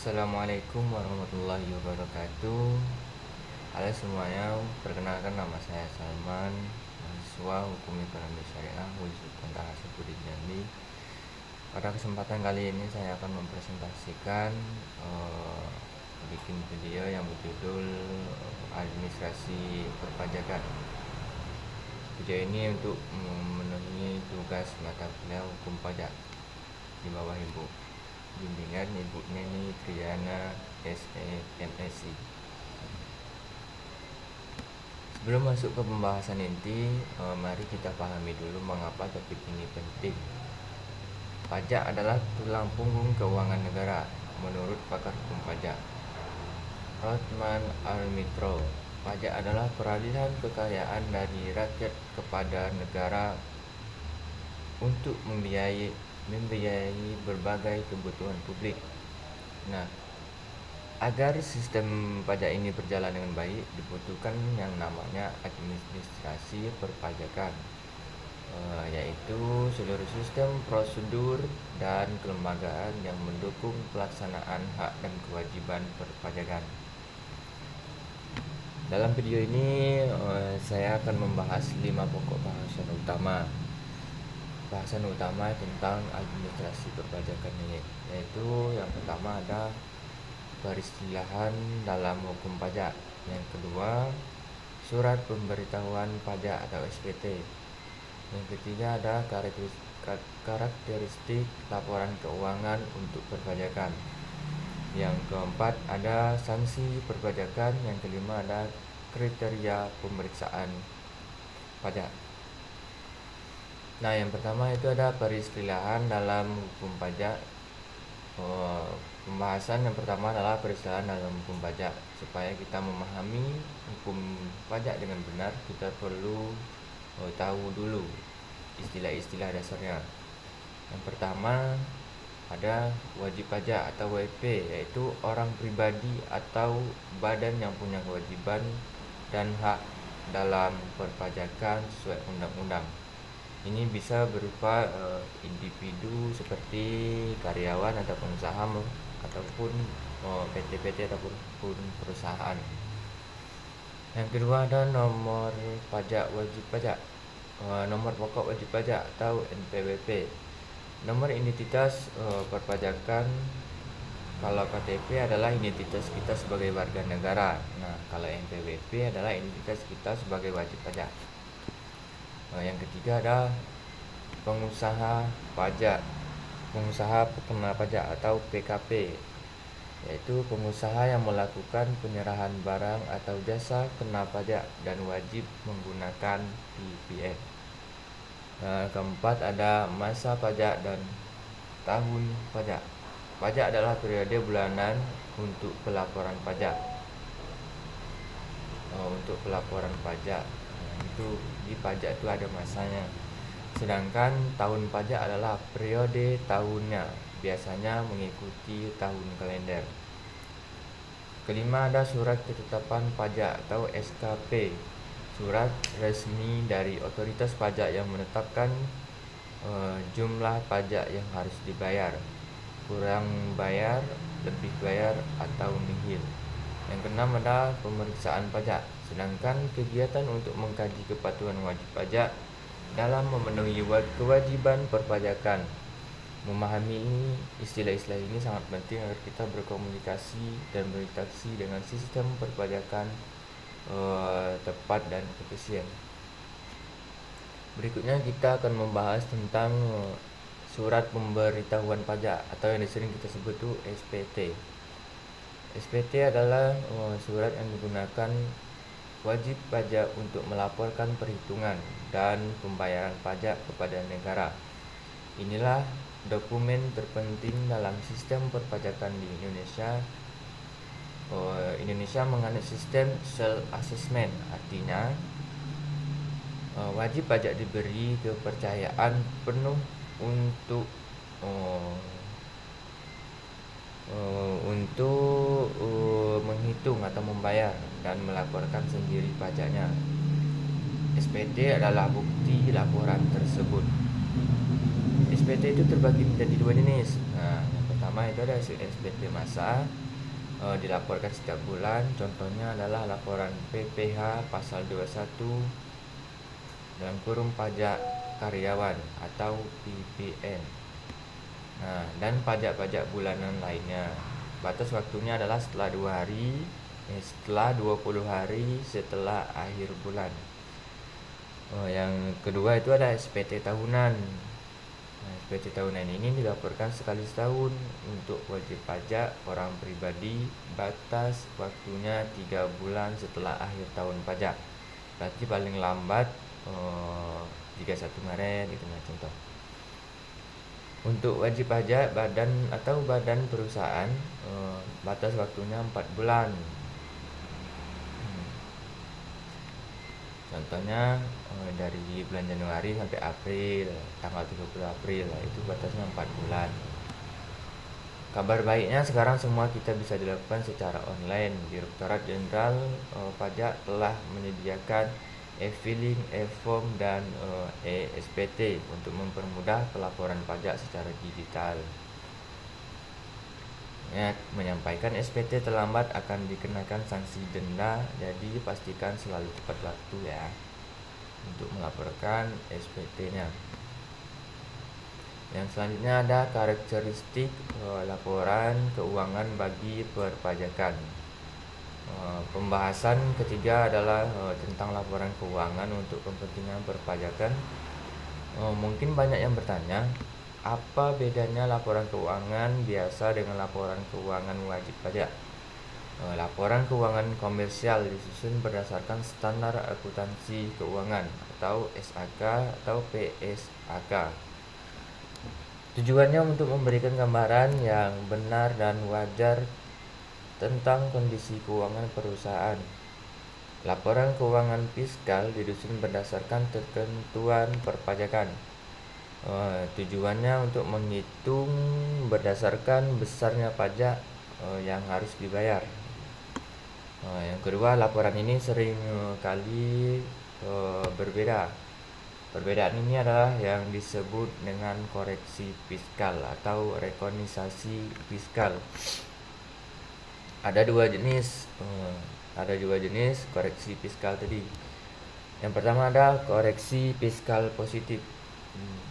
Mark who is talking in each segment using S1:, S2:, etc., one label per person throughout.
S1: Assalamualaikum warahmatullahi wabarakatuh. Halo semuanya, perkenalkan nama saya Salman, mahasiswa Hukum Ekonomi Syariah UIN Sultan Hasanuddin Jambi. Pada kesempatan kali ini saya akan mempresentasikan bikin video yang berjudul Administrasi Perpajakan. Video ini untuk memenuhi tugas mata kuliah Hukum Pajak di bawah Ibu bimbingan Ibu Neni Triana SEMSI. Sebelum masuk ke pembahasan inti, mari kita pahami dulu mengapa topik ini penting. Pajak adalah tulang punggung keuangan negara menurut pakar hukum pajak Rothman Armitro. Pajak adalah peralihan kekayaan dari rakyat kepada negara untuk membiayai berbagai kebutuhan publik. Nah, agar sistem pajak ini berjalan dengan baik, dibutuhkan yang namanya administrasi perpajakan, yaitu seluruh sistem prosedur dan kelembagaan yang mendukung pelaksanaan hak dan kewajiban perpajakan. Dalam video ini saya akan membahas 5 pokok bahasan utama. Bahasan utama tentang administrasi perpajakan ini, yaitu yang pertama ada peristilahan dalam hukum pajak, yang kedua surat pemberitahuan pajak atau SPT, yang ketiga ada karakteristik laporan keuangan untuk perpajakan, yang keempat ada sanksi perpajakan, yang kelima ada kriteria pemeriksaan pajak. Nah, yang pertama itu ada peristilahan dalam hukum pajak. Pembahasan yang pertama adalah peristilahan dalam hukum pajak. Supaya kita memahami hukum pajak dengan benar, kita perlu tahu dulu istilah-istilah dasarnya. Yang pertama ada wajib pajak atau WP, yaitu orang pribadi atau badan yang punya kewajiban dan hak dalam perpajakan sesuai undang-undang. Ini bisa berupa individu seperti karyawan atau pengusaha ataupun PT-PT ataupun perusahaan. Yang kedua ada nomor pajak wajib pajak, nomor pokok wajib pajak atau NPWP. Nomor identitas perpajakan. Kalau KTP adalah identitas kita sebagai warga negara. Nah, kalau NPWP adalah identitas kita sebagai wajib pajak. Yang ketiga ada pengusaha pajak, pengusaha pengenal pajak atau PKP, yaitu pengusaha yang melakukan penyerahan barang atau jasa kena pajak dan wajib menggunakan PPN. Keempat ada masa pajak dan tahun pajak. Pajak adalah periode bulanan untuk pelaporan pajak. Untuk pelaporan pajak itu di pajak itu ada masanya. Sedangkan tahun pajak adalah periode tahunnya, biasanya mengikuti tahun kalender. Kelima ada surat ketetapan pajak atau SKP, surat resmi dari otoritas pajak yang menetapkan jumlah pajak yang harus dibayar, kurang bayar, lebih bayar, atau nihil. Yang keenam ada pemeriksaan pajak, sedangkan kegiatan untuk mengkaji kepatuhan wajib pajak dalam memenuhi kewajiban perpajakan. Memahami istilah-istilah ini sangat penting agar kita berkomunikasi dan berinteraksi dengan sistem perpajakan tepat dan efisien. Berikutnya kita akan membahas tentang surat pemberitahuan pajak atau yang sering kita sebut itu SPT. SPT adalah surat yang digunakan wajib pajak untuk melaporkan perhitungan dan pembayaran pajak kepada negara. Inilah dokumen terpenting dalam sistem perpajakan di Indonesia. Indonesia menganut sistem self-assessment, artinya wajib pajak diberi kepercayaan penuh untuk menghitung atau membayar dan melaporkan sendiri pajaknya. SPT adalah bukti laporan tersebut. SPT itu terbagi menjadi dua jenis. Yang pertama pertama itu ada SPT massa, dilaporkan setiap bulan. Contohnya adalah laporan PPh pasal 21 dalam kurung pajak karyawan atau PPN. Nah, dan pajak-pajak bulanan lainnya. Batas waktunya adalah setelah 20 hari setelah akhir bulan. Yang kedua itu ada SPT tahunan. Nah, SPT tahunan ini dilaporkan sekali setahun untuk wajib pajak orang pribadi. Batas waktunya 3 bulan setelah akhir tahun pajak. Berarti paling lambat 31 Maret gitu nah contoh. Untuk wajib pajak badan perusahaan, batas waktunya 4 bulan. Contohnya dari bulan Januari sampai April, tanggal 30 April itu batasnya 4 bulan. Kabar baiknya sekarang semua kita bisa dilakukan secara online. Direktorat Jenderal Pajak telah menyediakan e-filing, e-form, dan e-SPT untuk mempermudah pelaporan pajak secara digital. Menyampaikan SPT terlambat akan dikenakan sanksi denda, jadi pastikan selalu tepat waktu ya untuk melaporkan SPT-nya. Yang selanjutnya ada karakteristik laporan keuangan bagi perpajakan. Pembahasan ketiga adalah tentang laporan keuangan untuk kepentingan perpajakan. Mungkin banyak yang bertanya, apa bedanya laporan keuangan biasa dengan laporan keuangan wajib pajak? Laporan keuangan komersial disusun berdasarkan standar akuntansi keuangan atau SAK atau PSAK. Tujuannya untuk memberikan gambaran yang benar dan wajar tentang kondisi keuangan perusahaan. Laporan keuangan fiskal disusun berdasarkan ketentuan perpajakan. Tujuannya untuk menghitung berdasarkan besarnya pajak yang harus dibayar. Yang kedua, laporan ini sering kali berbeda. Perbedaan ini adalah yang disebut dengan koreksi fiskal atau rekognisasi fiskal. Ada dua jenis koreksi fiskal tadi. Yang pertama ada koreksi fiskal positif,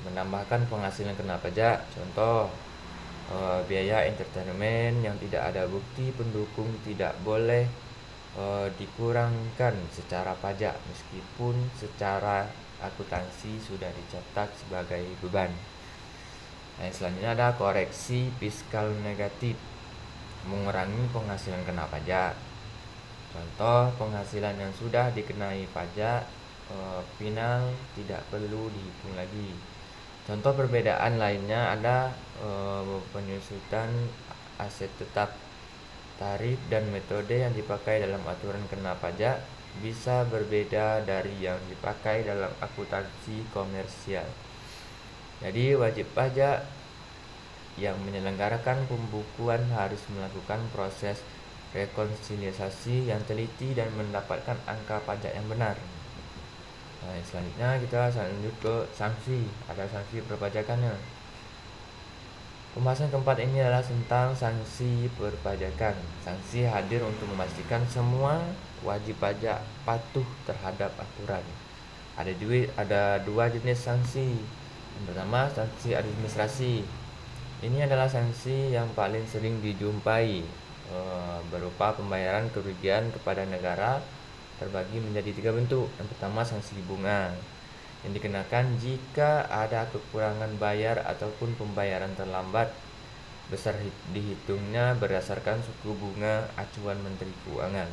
S1: menambahkan penghasilan kena pajak. Contoh, biaya entertainment yang tidak ada bukti pendukung tidak boleh dikurangkan secara pajak meskipun secara akuntansi sudah dicatat sebagai beban. Yang selanjutnya ada koreksi fiskal negatif, mengurangi penghasilan kena pajak. Contoh, penghasilan yang sudah dikenai pajak final tidak perlu dihitung lagi. Contoh perbedaan lainnya ada penyusutan aset tetap. Tarif dan metode yang dipakai dalam aturan kena pajak bisa berbeda dari yang dipakai dalam akuntansi komersial. Jadi wajib pajak yang menyelenggarakan pembukuan harus melakukan proses rekonsiliasi yang teliti dan mendapatkan angka pajak yang benar. Selanjutnya kita lanjut ke sanksi. Ada sanksi perpajakannya. Pembahasan keempat ini adalah tentang sanksi perpajakan. Sanksi hadir untuk memastikan semua wajib pajak patuh terhadap aturan. Ada dua jenis sanksi. Yang pertama, sanksi administrasi. Ini adalah sanksi yang paling sering dijumpai, berupa pembayaran kerugian kepada negara terbagi menjadi 3 bentuk. Yang pertama, sanksi bunga yang dikenakan jika ada kekurangan bayar ataupun pembayaran terlambat. Besar dihitungnya berdasarkan suku bunga acuan Menteri Keuangan.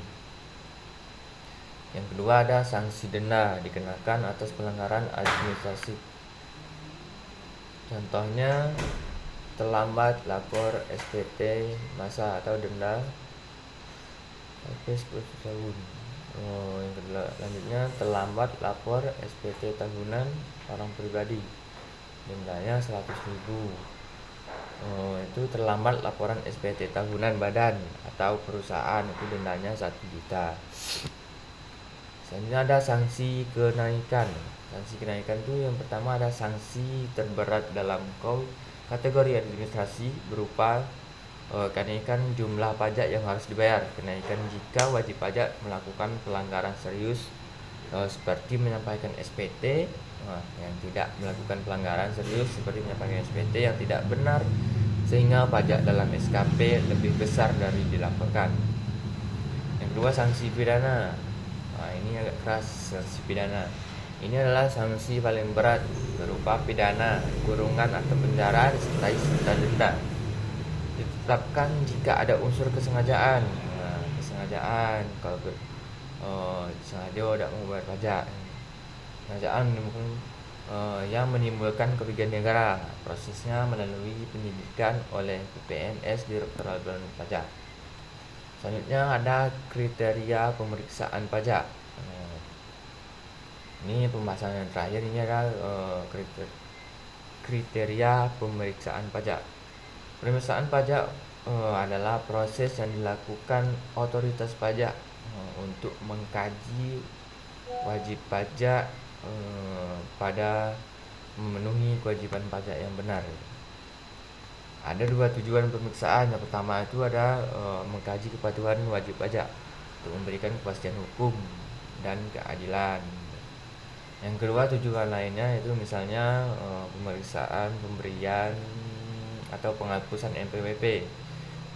S1: Yang kedua ada sanksi denda dikenakan atas pelanggaran administrasi. Contohnya terlambat lapor SPT masa atau denda sampai 10 tahun. Yang kedua lanjutnya terlambat lapor SPT tahunan orang pribadi, dendanya 100.000. Itu terlambat laporan SPT tahunan badan atau perusahaan, itu dendanya 1 juta. Selanjutnya ada sanksi kenaikan. Sanksi kenaikan itu yang pertama ada sanksi terberat dalam KUH Kategori administrasi berupa kenaikan jumlah pajak yang harus dibayar, kenaikan jika wajib pajak melakukan pelanggaran serius seperti menyampaikan SPT, yang tidak melakukan pelanggaran serius seperti menyampaikan SPT yang tidak benar sehingga pajak dalam SKP lebih besar dari dilaporkan. Yang kedua, sanksi pidana. Ini agak keras, sanksi pidana. Ini adalah sanksi paling berat berupa pidana, kurungan atau penjara disertai denda. Ditetapkan jika ada unsur kesengajaan. Kesengajaan kalau sengaja tidak membayar pajak. Kesengajaan yang menimbulkan kerugian negara. Prosesnya melalui penyidikan oleh PPNS Direktorat Jenderal Pajak. Selanjutnya ada kriteria pemeriksaan pajak. Ini pembahasan yang terakhir, ini adalah kriteria pemeriksaan pajak. Pemeriksaan pajak adalah proses yang dilakukan otoritas pajak untuk mengkaji wajib pajak pada memenuhi kewajiban pajak yang benar. Ada dua tujuan pemeriksaan. Yang pertama itu ada mengkaji kepatuhan wajib pajak untuk memberikan kepastian hukum dan keadilan. Yang kedua, tujuan lainnya itu misalnya pemeriksaan pemberian atau penghapusan NPWP,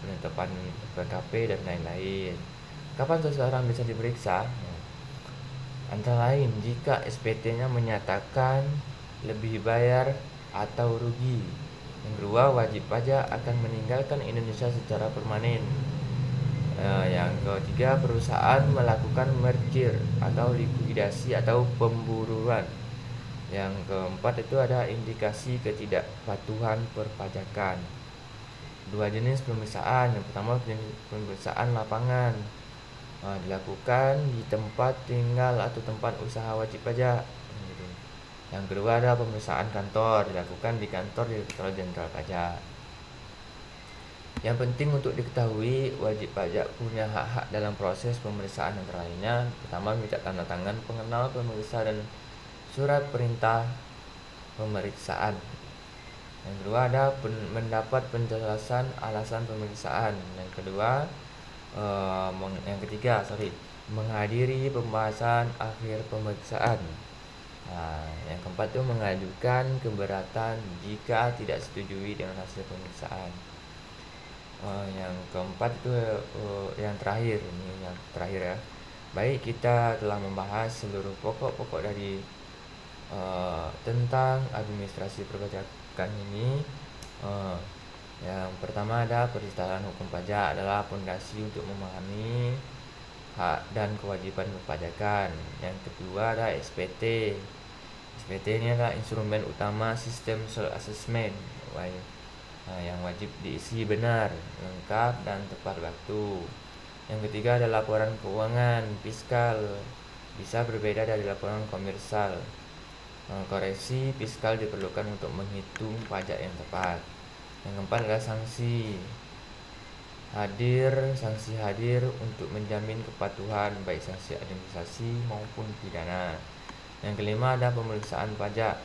S1: penetapan PKP dan lain-lain. Kapan seseorang bisa diperiksa? Antara lain jika SPT-nya menyatakan lebih bayar atau rugi. Yang kedua, wajib pajak akan meninggalkan Indonesia secara permanen. Yang ketiga, perusahaan melakukan merger atau likuidasi atau pemburuan. Yang keempat itu ada indikasi ketidakpatuhan perpajakan. Dua jenis pemeriksaan. Yang pertama, pemeriksaan lapangan, dilakukan di tempat tinggal atau tempat usaha wajib pajak. Yang kedua ada pemeriksaan kantor, dilakukan di kantor Direktorat Jenderal Pajak. Yang penting untuk diketahui, wajib pajak punya hak-hak dalam proses pemeriksaan antara lainnya. Pertama, minta tanda tangan pengenal pemeriksa dan surat perintah pemeriksaan. Yang kedua ada mendapat penjelasan alasan pemeriksaan. Yang ketiga menghadiri pembahasan akhir pemeriksaan. Yang keempat itu mengajukan keberatan jika tidak setujui dengan hasil pemeriksaan. Yang keempat itu yang terakhir ya. Baik, kita telah membahas seluruh pokok-pokok dari tentang administrasi perpajakan ini. Yang pertama ada peristahan hukum pajak adalah fondasi untuk memahami hak dan kewajiban perpajakan. Yang kedua ada SPT. SPT ini adalah instrumen utama sistem self-assessment yang wajib diisi benar, lengkap, dan tepat waktu. Yang ketiga ada laporan keuangan fiskal, bisa berbeda dari laporan komersial. Koreksi fiskal diperlukan untuk menghitung pajak yang tepat. Yang keempat adalah sanksi hadir untuk menjamin kepatuhan baik sanksi administrasi maupun pidana. Yang kelima ada pemeriksaan pajak,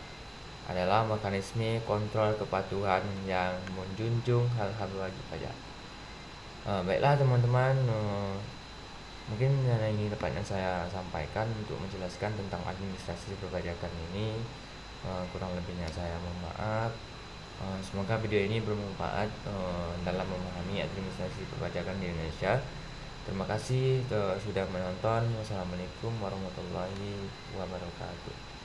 S1: adalah mekanisme kontrol kepatuhan yang menjunjung hal-hal wajib pajak. Baiklah teman-teman, mungkin ini dapat yang saya sampaikan untuk menjelaskan tentang administrasi perpajakan ini. Kurang lebihnya saya mohon maaf. Semoga video ini bermanfaat dalam memahami administrasi perpajakan di Indonesia. Terima kasih sudah menonton. Wassalamualaikum warahmatullahi wabarakatuh.